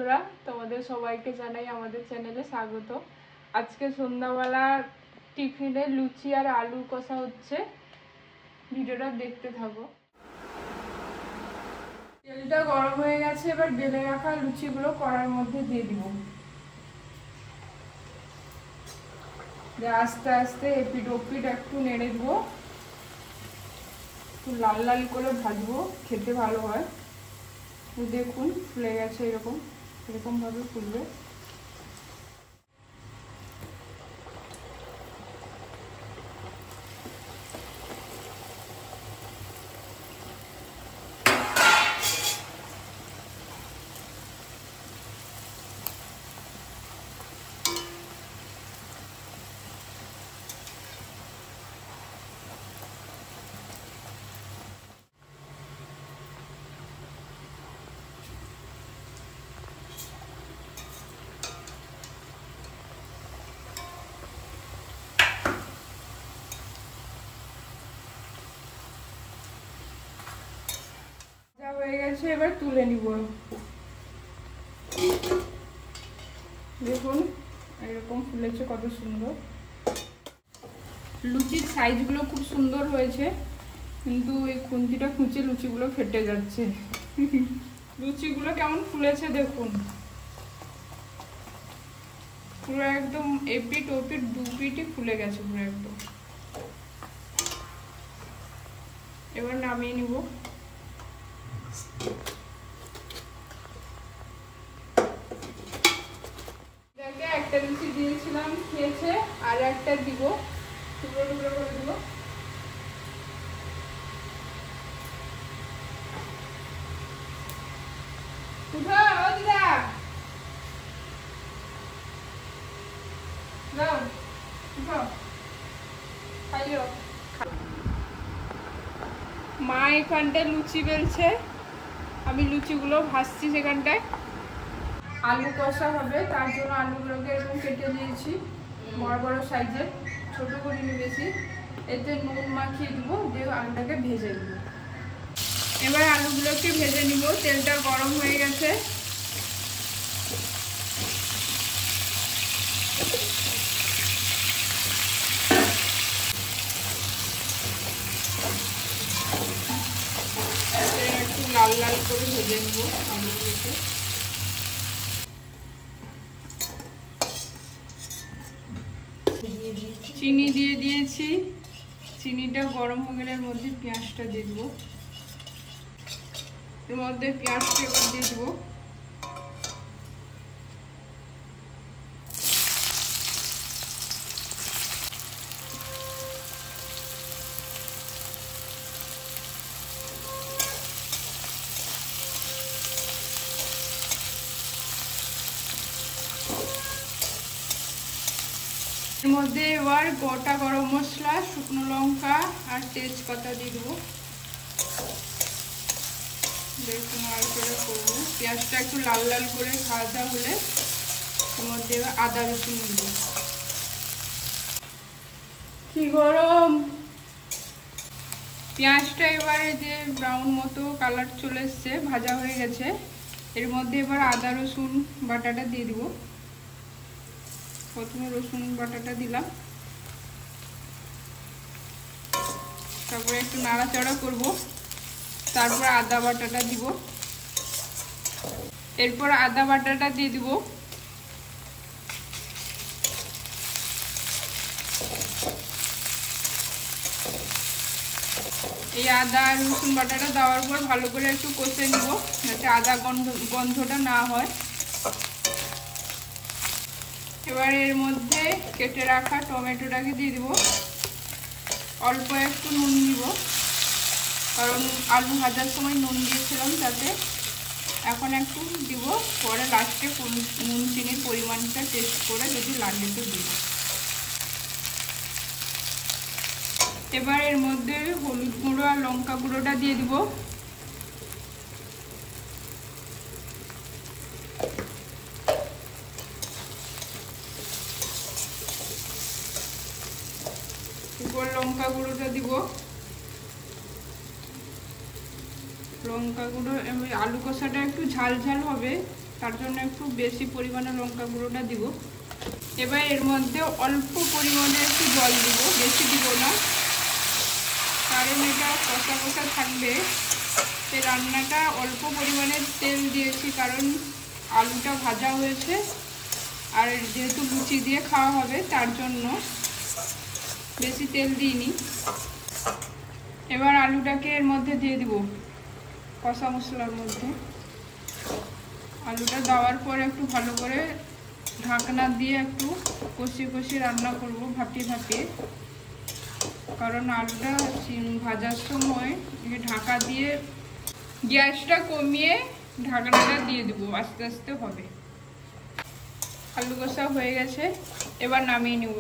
বন্ধুরা, তোমাদের সবাইকে জানাই আমাদের চ্যানেলে স্বাগত। আজকে সন্ধ্যাবেলা টিফিনে লুচি আর আলু কষা হচ্ছে, ভিডিওটা দেখতে থাকো। তেলটা গরম হয়ে গেছে, এবার বেলে রাখা লুচিগুলো কড়ার মধ্যে দিয়ে দিব। আস্তে আস্তে এপিট ওপিট একটু নেড়ে দেবো, একটু লাল লাল করে ভাজবো, খেতে ভালো হয়। দেখুন ফুলে গেছে, এরকম ভাবে ফুলবে। হয়ে গেছে, এবার তুলে নিব। দেখুন এরকম ফুলেছে, কত সুন্দর। লুচির সাইজগুলো খুব সুন্দর হয়েছে, কিন্তু এই খুন্তিটা খুঁচে লুচিগুলো ফেটে যাচ্ছে। লুচিগুলো কেমন ফুলেছে দেখুন, পুরো একদম এপিট ওপিট দুপিটই ফুলে গেছে পুরো একদম। এবার নামিয়ে নিব। একটা লুচি দিয়েছিলাম, খেয়েছে, আর একটা দিব, টুকরো টুকরো করে দিব। মা এখানটায় লুচি বেলছে, আমি লুচিগুলো ভাজছি সেখানটায়। আলু কষা হবে, তার জন্য আলুগুলোকে এরকম কেটে নিয়েছি, বড় বড় সাইজের, ছোট করিনি বেশি। এতে নুন মাখিয়ে দিব, দিয়ে আলুটাকে ভেজে দিব। এবার আলুগুলোকে ভেজে নিব, তেলটা গরম হয়ে গেছে। একটু লাল লাল করে ভেজে নিব আলুগুলোকে। চিনি দিয়ে দিয়েছি, চিনিটা গরম হয়ে গেলে এর মধ্যে পেঁয়াজটা দিয়ে দেবো। এর মধ্যে পেঁয়াজটা এবার দিয়ে দেবো। এর মধ্যে এবার গোটা গরম মশলা, শুকনো লঙ্কা আর তেজপাতা দিয়ে দেবো। দেখুন আর করে করবো। পেঁয়াজটা একটু লাল লাল করে ভাজা হলে এর মধ্যে এবার আদা রসুন দেবো। কি গরম! পেঁয়াজটা এবারে যে ব্রাউন মতো কালার চলে এসছে, ভাজা হয়ে গেছে। এর মধ্যে এবার আদা রসুন বাটাটা দিয়ে দিব। প্রথমে রসুন বাটাটা দিলাম, তারপরে একটু নাড়াচাড়া করব, তারপর আদা বাটাটা দিব। এরপর আদা বাটাটা দিয়ে দিব। এই আদা আর রসুন বাটাটা দেওয়ার পর ভালো করে একটু কষে নিব, যাতে আদা গন্ধটা না হয়। এবার এর মধ্যে কেটে রাখা টমেটোটাকে দিয়ে দিব। অল্প একটু নুন দিব, কারণ আলু ভাজার সময় নুন দিয়েছিলাম তাতে। এখন একটু দিব, পরে লাস্টে নুন চিনির পরিমাণটা টেস্ট করে যদি লাগে তো দিব। এবার এর মধ্যে হলুদ গুঁড়ো আর লঙ্কা গুঁড়োটা দিয়ে দিব। এরপর লঙ্কা গুঁড়োটা দিব। লঙ্কা গুঁড়ো, আলু কষাটা একটু ঝাল ঝাল হবে, তার জন্য একটু বেশি পরিমাণে লঙ্কা গুঁড়োটা দিব। এবার এর মধ্যে অল্প পরিমাণে একটু জল দিব, বেশি দিব না, কারণ এটা কষা কষা থাকবে। এই রান্নাটা অল্প পরিমাণে তেল দিয়েছি, কারণ আলুটা ভাজা হয়েছে আর যেহেতু লুচি দিয়ে খাওয়া হবে তার জন্য বেশি তেল দিইনি। এবার আলুটাকে এর মধ্যে দিয়ে দিব, কষা মশলার মধ্যে। আলুটা দেওয়ার পরে একটু ভালো করে ঢাকনা দিয়ে একটু কষিয়ে কষিয়ে রান্না করব, ভাপিয়ে ভাপিয়ে, কারণ আলুটা ভাজার সময় ঢাকা দিয়ে গ্যাসটা কমিয়ে ঢাকনাটা দিয়ে দেবো, আস্তে আস্তে হবে। আলু কষা হয়ে গেছে, এবার নামিয়ে নেব।